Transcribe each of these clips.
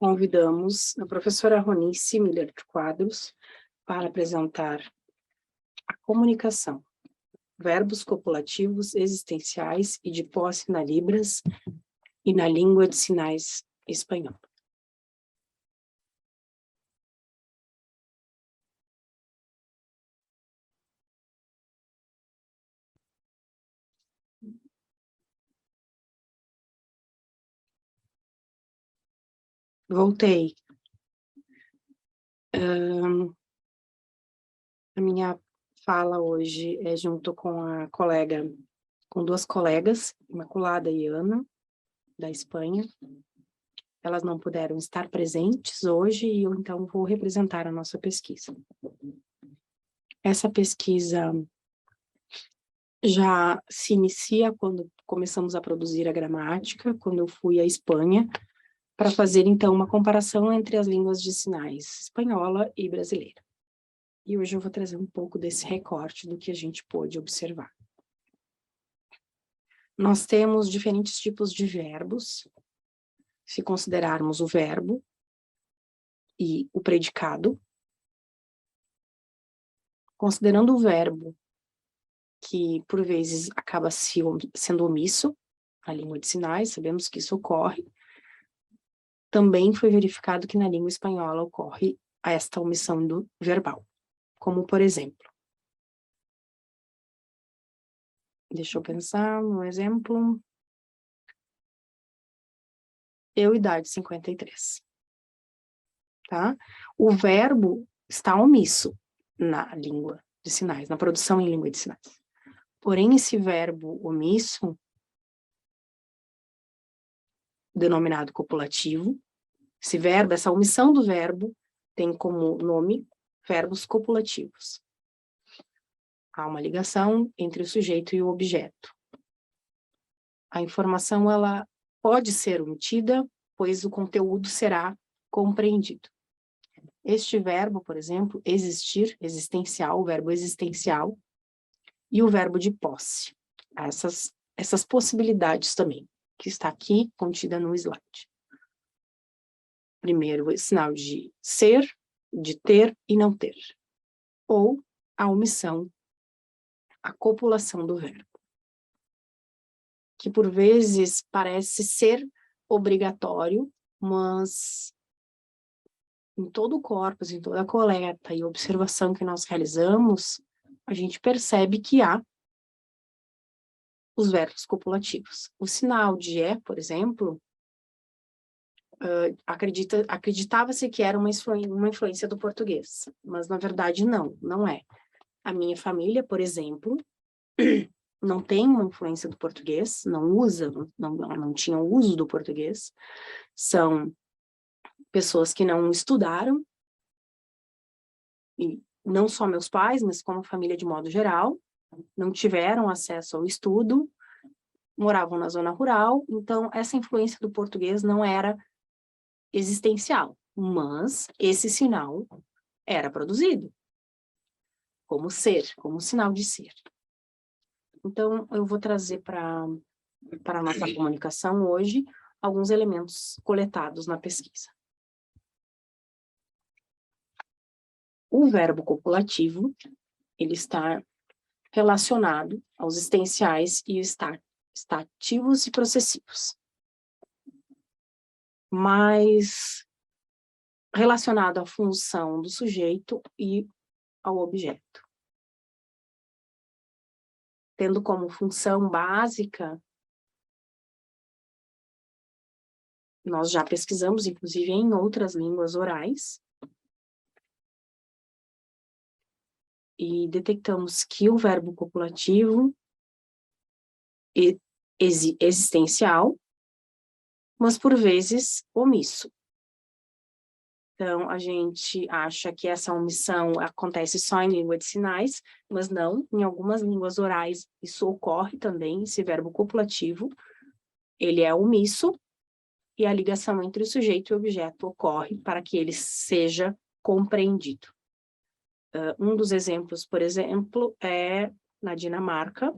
convidamos a professora Ronice Miller de Quadros para apresentar a comunicação, verbos copulativos existenciais e de posse na Libras e na língua de sinais espanhola. Voltei. A minha fala hoje é junto com duas colegas, Imaculada e Ana, da Espanha. Elas não puderam estar presentes hoje e eu então vou representar a nossa pesquisa. Essa pesquisa já se inicia quando começamos a produzir a gramática, quando eu fui à Espanha, para fazer, então, uma comparação entre as línguas de sinais espanhola e brasileira. E hoje eu vou trazer um pouco desse recorte do que a gente pôde observar. Nós temos diferentes tipos de verbos, se considerarmos o verbo e o predicado. Considerando o verbo, que por vezes acaba sendo omisso na língua de sinais, sabemos que isso ocorre. Também foi verificado que na língua espanhola ocorre esta omissão do verbal, como por exemplo. Deixa eu pensar no exemplo. Eu, idade 53. Tá? O verbo está omisso na língua de sinais, na produção em língua de sinais. Porém, esse verbo omisso, denominado copulativo, essa omissão do verbo tem como nome verbos copulativos. Há uma ligação entre o sujeito e o objeto. A informação, ela pode ser omitida, pois o conteúdo será compreendido. Este verbo, por exemplo, existir, existencial, o verbo existencial, e o verbo de posse. Essas possibilidades também, que está aqui contida no slide. Primeiro, o sinal de ser, de ter e não ter. Ou a omissão, a copulação do verbo. Que por vezes parece ser obrigatório, mas em todo o corpus, em toda a coleta e observação que nós realizamos, a gente percebe que há os verbos copulativos. O sinal de é, por exemplo, acreditava-se que era uma influência do português, mas na verdade não é. A minha família, por exemplo, não tem uma influência do português, não tinha o uso do português, são pessoas que não estudaram, e não só meus pais, mas como a família de modo geral, não tiveram acesso ao estudo, moravam na zona rural, então essa influência do português não era existencial, mas esse sinal era produzido como ser, como sinal de ser. Então, eu vou trazer para a nossa comunicação hoje alguns elementos coletados na pesquisa. O verbo copulativo, ele está relacionado aos existenciais e estativos e processivos. Mas relacionado à função do sujeito e ao objeto. Tendo como função básica, nós já pesquisamos, inclusive, em outras línguas orais, e detectamos que o verbo copulativo é existencial, mas por vezes omisso. Então, a gente acha que essa omissão acontece só em língua de sinais, mas não, em algumas línguas orais isso ocorre também, esse verbo copulativo, ele é omisso, e a ligação entre o sujeito e o objeto ocorre para que ele seja compreendido. Um dos exemplos, por exemplo, é na Dinamarca,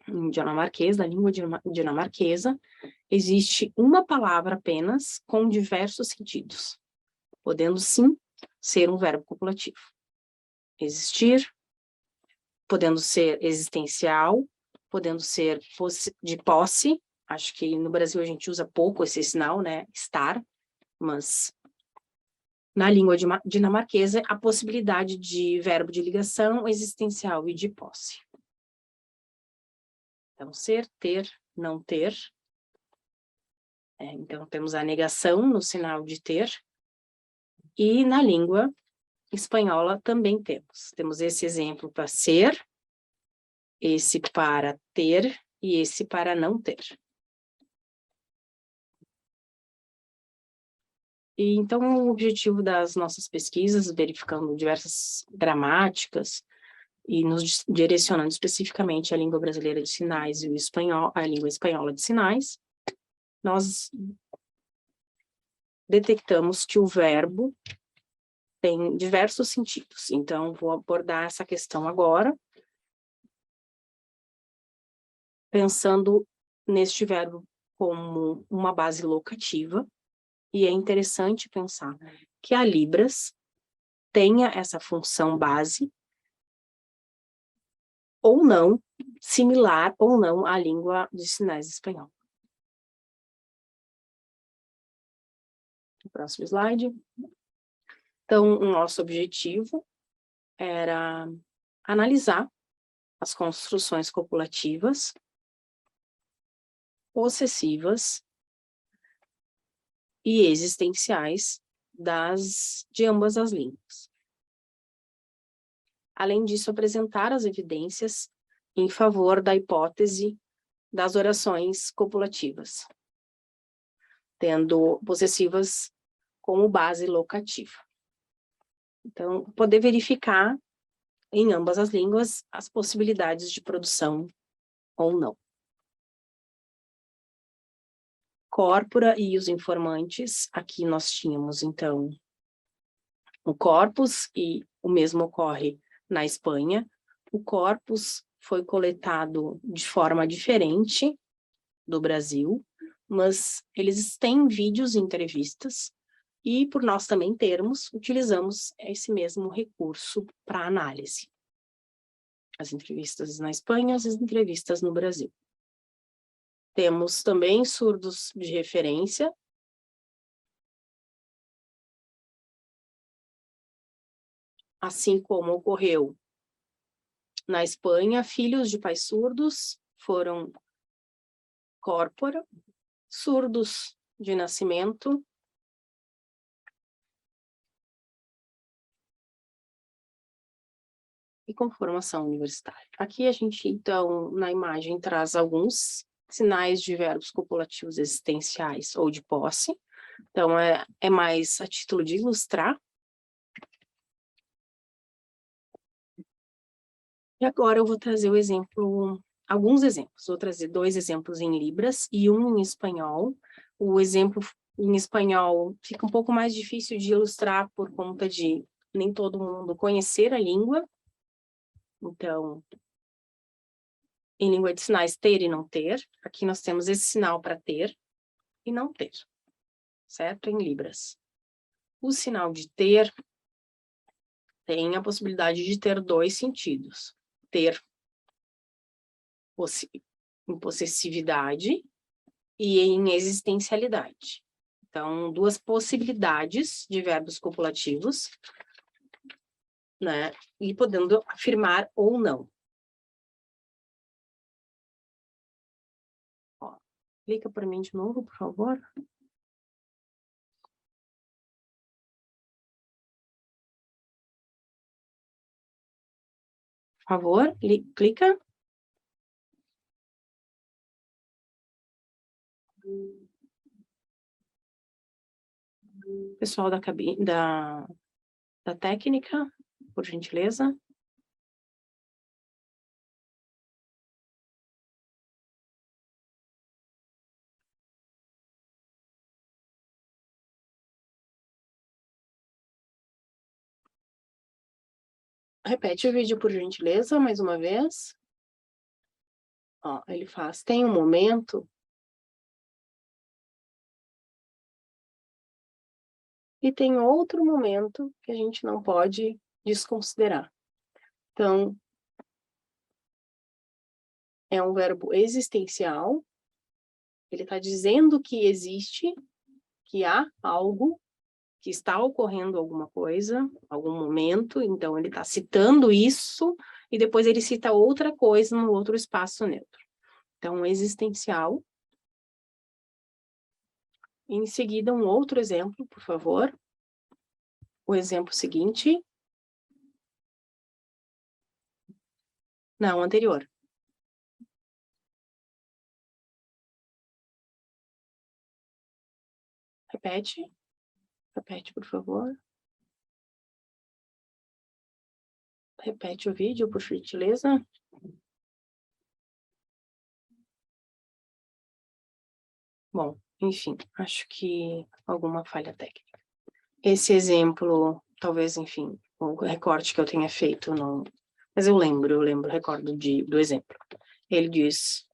em dinamarquês, da língua dinamarquesa, existe uma palavra apenas com diversos sentidos, podendo sim ser um verbo copulativo. Existir, podendo ser existencial, podendo ser de posse. Acho que no Brasil a gente usa pouco esse sinal, né? Estar, mas na língua dinamarquesa, a possibilidade de verbo de ligação existencial e de posse. Então, ser, ter, não ter. Então, temos a negação no sinal de ter. E na língua espanhola também temos. Temos esse exemplo para ser, esse para ter e esse para não ter. E então, o objetivo das nossas pesquisas, verificando diversas gramáticas e nos direcionando especificamente à língua brasileira de sinais e a língua espanhola de sinais, nós detectamos que o verbo tem diversos sentidos. Então, vou abordar essa questão agora, pensando neste verbo como uma base locativa, e é interessante pensar que a Libras tenha essa função base, ou não, similar ou não à língua de sinais espanhola. Próximo slide. Então, o nosso objetivo era analisar as construções copulativas, possessivas e existenciais de ambas as línguas. Além disso, apresentar as evidências em favor da hipótese das orações copulativas, tendo possessivas como base locativa. Então, poder verificar em ambas as línguas as possibilidades de produção ou não. Corpora e os informantes, aqui nós tínhamos, então, o corpus, e o mesmo ocorre na Espanha. O corpus foi coletado de forma diferente do Brasil, mas eles têm vídeos e entrevistas, e por nós também termos, utilizamos esse mesmo recurso para análise. As entrevistas na Espanha, as entrevistas no Brasil. Temos também surdos de referência. Assim como ocorreu na Espanha, filhos de pais surdos foram corpora, surdos de nascimento, e com formação universitária. Aqui a gente, então, na imagem, traz alguns sinais de verbos copulativos existenciais ou de posse. Então, é mais a título de ilustrar. E agora eu vou trazer alguns exemplos. Vou trazer 2 exemplos em Libras e um em espanhol. O exemplo em espanhol fica um pouco mais difícil de ilustrar por conta de nem todo mundo conhecer a língua. Então, em língua de sinais, ter e não ter. Aqui nós temos esse sinal para ter e não ter, certo? Em Libras. O sinal de ter tem a possibilidade de ter 2 sentidos. Ter em possessividade e em existencialidade. Então, 2 possibilidades de verbos copulativos, né? E podendo afirmar ou não. Ó, clica para mim de novo, por favor. Por favor, clica. Pessoal da cabine, da técnica, por gentileza. Repete o vídeo, por gentileza, mais uma vez. Ó, ele faz, tem um momento E tem outro momento que a gente não pode desconsiderar. Então, é um verbo existencial. Ele está dizendo que existe, que há algo, que está ocorrendo alguma coisa, algum momento. Então, ele está citando isso e depois ele cita outra coisa no outro espaço neutro. Então, existencial. Em seguida, um outro exemplo, por favor. O exemplo seguinte. Não, anterior. Repete. Repete, por favor. Repete o vídeo, por gentileza. Bom, enfim, acho que alguma falha técnica. Esse exemplo, talvez, enfim, o recorte que eu tenha feito, não... Mas eu recordo do exemplo. Ele diz,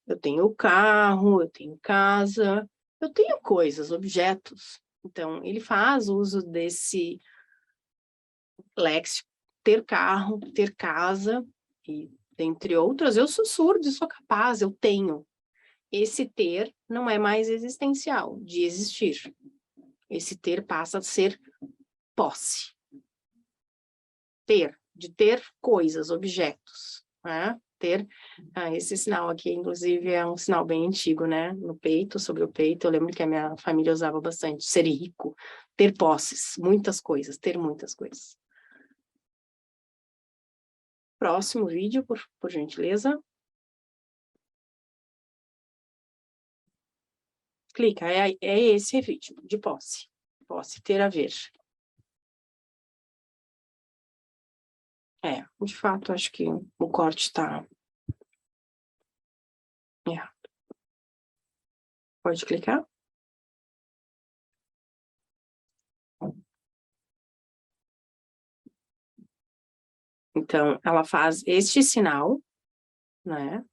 eu tenho carro, eu tenho casa, eu tenho coisas, objetos. Então, ele faz uso desse léxico, ter carro, ter casa, e dentre outras, eu sou surdo e sou capaz, eu tenho. Esse ter não é mais existencial, de existir. Esse ter passa a ser posse. Ter, de ter coisas, objetos, né? Ter, esse sinal aqui, inclusive, é um sinal bem antigo, né? No peito, sobre o peito, eu lembro que a minha família usava bastante, ser rico, ter posses, muitas coisas, ter muitas coisas. Próximo vídeo, por gentileza. Clica, é esse vídeo, de posse. Posse, ter a ver. De fato, acho que o corte está errado. Pode clicar? Então, ela faz este sinal, né?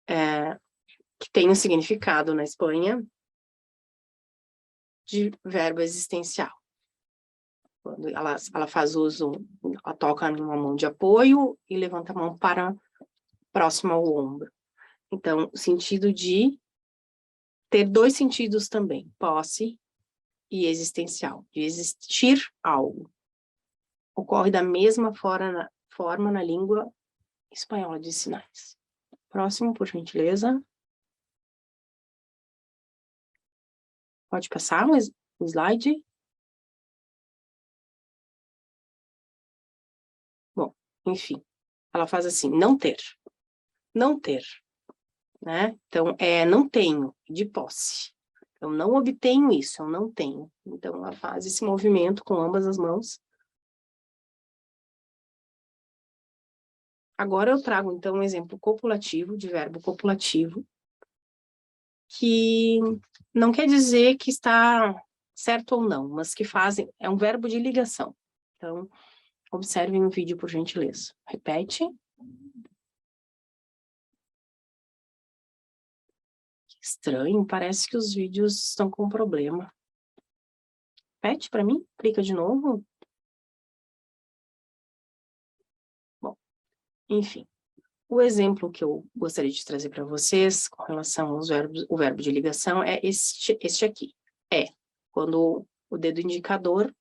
Que tem um significado na Espanha de verbo existencial. Quando ela faz uso, ela toca numa mão de apoio e levanta a mão para próximo ao ombro. Então, o sentido de ter dois sentidos também, posse e existencial, de existir algo. Ocorre da mesma forma na língua espanhola de sinais. Próximo, por gentileza. Pode passar o slide. Bom, enfim, ela faz assim, não ter. Não ter, né? Então, não tenho, de posse. Eu não obtenho isso, eu não tenho. Então, ela faz esse movimento com ambas as mãos. Agora eu trago, então, um exemplo copulativo, de verbo copulativo, que não quer dizer que está certo ou não, mas que é um verbo de ligação. Então, observem o vídeo, por gentileza. Repete. Que estranho, parece que os vídeos estão com problema. Repete para mim, clica de novo. Bom, enfim. O exemplo que eu gostaria de trazer para vocês, com relação aos verbos, o verbo de ligação, é este aqui. Quando o dedo indicador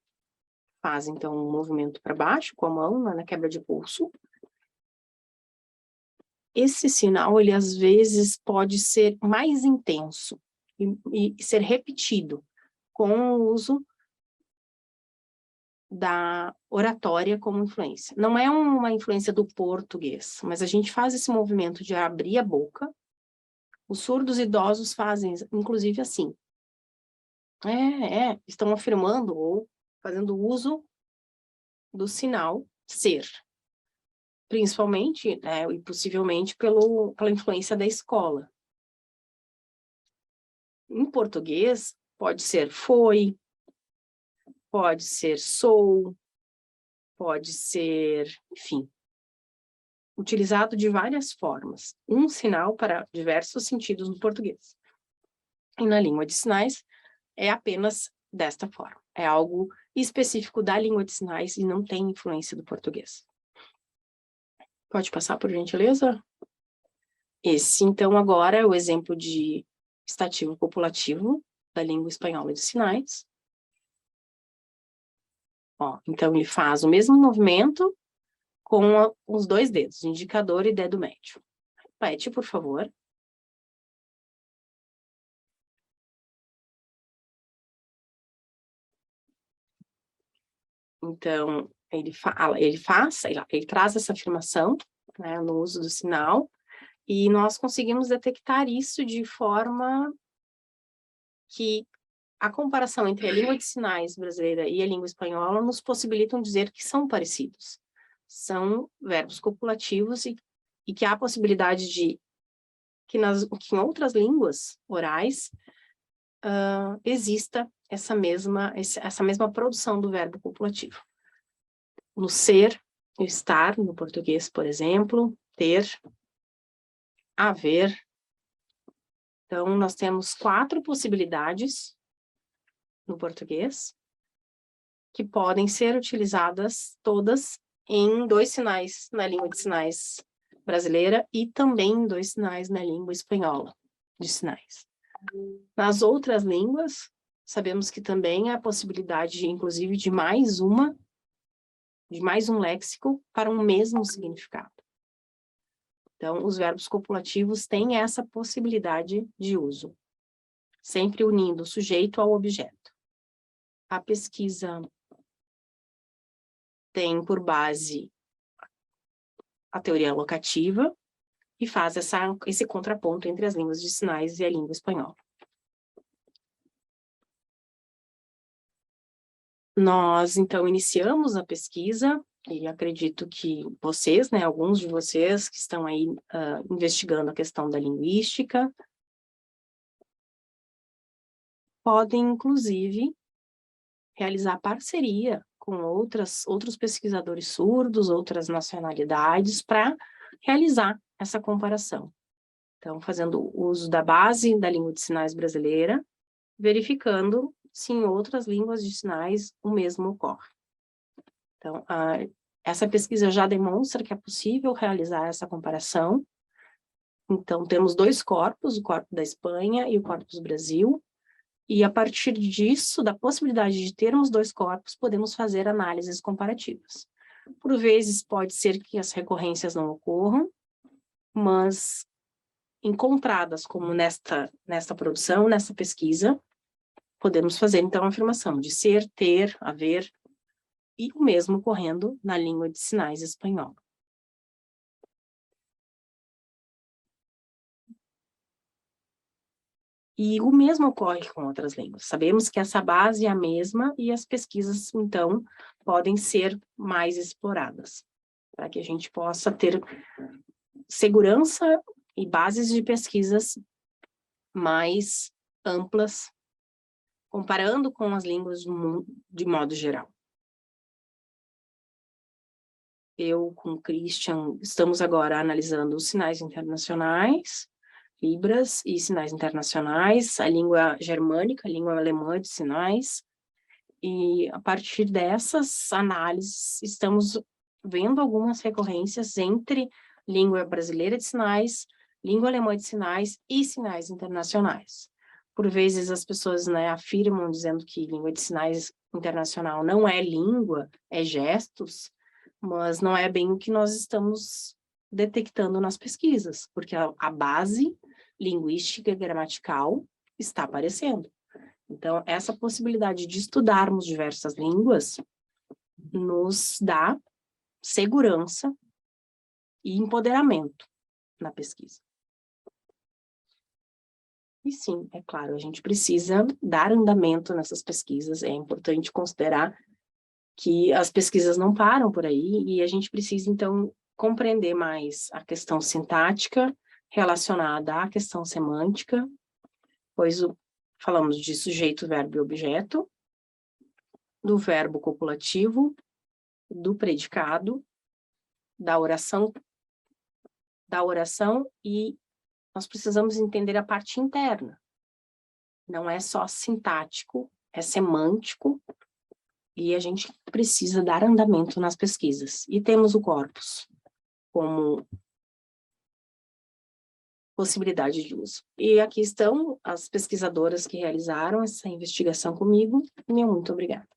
faz, então, um movimento para baixo, com a mão, na quebra de pulso. Esse sinal, ele às vezes pode ser mais intenso e ser repetido com o uso da oratória como influência. Não é uma influência do português, mas a gente faz esse movimento de abrir a boca. Os surdos idosos fazem, inclusive, assim. Estão afirmando ou fazendo uso do sinal ser. Principalmente, e possivelmente, pela influência da escola. Em português, pode ser foi, pode ser sou, pode ser, enfim, utilizado de várias formas. Um sinal para diversos sentidos no português. E na língua de sinais, é apenas desta forma. É algo específico da língua de sinais e não tem influência do português. Pode passar, por gentileza? Esse, então, agora é o exemplo de estativo copulativo da língua espanhola de sinais. Ó, então, ele faz o mesmo movimento com os dois dedos, indicador e dedo médio. Repete, por favor. Então, ele traz essa afirmação, né, no uso do sinal, e nós conseguimos detectar isso de forma que a comparação entre a língua de sinais brasileira e a língua espanhola nos possibilitam dizer que são parecidos. São verbos copulativos e que há a possibilidade de que em outras línguas orais exista essa mesma produção do verbo copulativo. No ser, no estar, no português, por exemplo, ter, haver. Então, nós temos 4 possibilidades no português que podem ser utilizadas todas em 2 sinais na língua de sinais brasileira e também em 2 sinais na língua espanhola de sinais. Nas outras línguas, sabemos que também há a possibilidade, inclusive, de mais um léxico para um mesmo significado. Então, os verbos copulativos têm essa possibilidade de uso, sempre unindo o sujeito ao objeto. A pesquisa tem por base a teoria locativa e faz esse contraponto entre as línguas de sinais e a língua espanhola. Nós, então, iniciamos a pesquisa e acredito que vocês, né, alguns de vocês que estão aí investigando a questão da linguística, podem, inclusive, realizar parceria com outros pesquisadores surdos, outras nacionalidades, para realizar essa comparação. Então, fazendo uso da base da língua de sinais brasileira, verificando se em outras línguas de sinais o mesmo ocorre. Então, essa pesquisa já demonstra que é possível realizar essa comparação. Então, temos 2 corpos, o corpo da Espanha e o corpus Brasil, e a partir disso, da possibilidade de termos 2 corpos, podemos fazer análises comparativas. Por vezes, pode ser que as recorrências não ocorram, mas encontradas como nesta produção, nessa pesquisa, podemos fazer, então, a afirmação de ser, ter, haver, e o mesmo ocorrendo na língua de sinais espanhola. E o mesmo ocorre com outras línguas. Sabemos que essa base é a mesma e as pesquisas, então, podem ser mais exploradas, para que a gente possa ter segurança e bases de pesquisas mais amplas, comparando com as línguas do mundo de modo geral. Eu, com o Christian, estamos agora analisando os sinais internacionais, Libras e sinais internacionais, a língua germânica, a língua alemã de sinais, e a partir dessas análises estamos vendo algumas recorrências entre língua brasileira de sinais, língua alemã de sinais e sinais internacionais. Por vezes as pessoas, né, afirmam dizendo que língua de sinais internacional não é língua, é gestos, mas não é bem o que nós estamos detectando nas pesquisas, porque a base linguística e gramatical está aparecendo. Então, essa possibilidade de estudarmos diversas línguas nos dá segurança e empoderamento na pesquisa. E sim, é claro, a gente precisa dar andamento nessas pesquisas, é importante considerar que as pesquisas não param por aí e a gente precisa, então, compreender mais a questão sintática relacionada à questão semântica, pois falamos de sujeito, verbo e objeto, do verbo copulativo, do predicado, da oração e nós precisamos entender a parte interna. Não é só sintático é semântico, e a gente precisa dar andamento nas pesquisas. E temos o corpus como possibilidade de uso. E aqui estão as pesquisadoras que realizaram essa investigação comigo. Meu muito obrigada.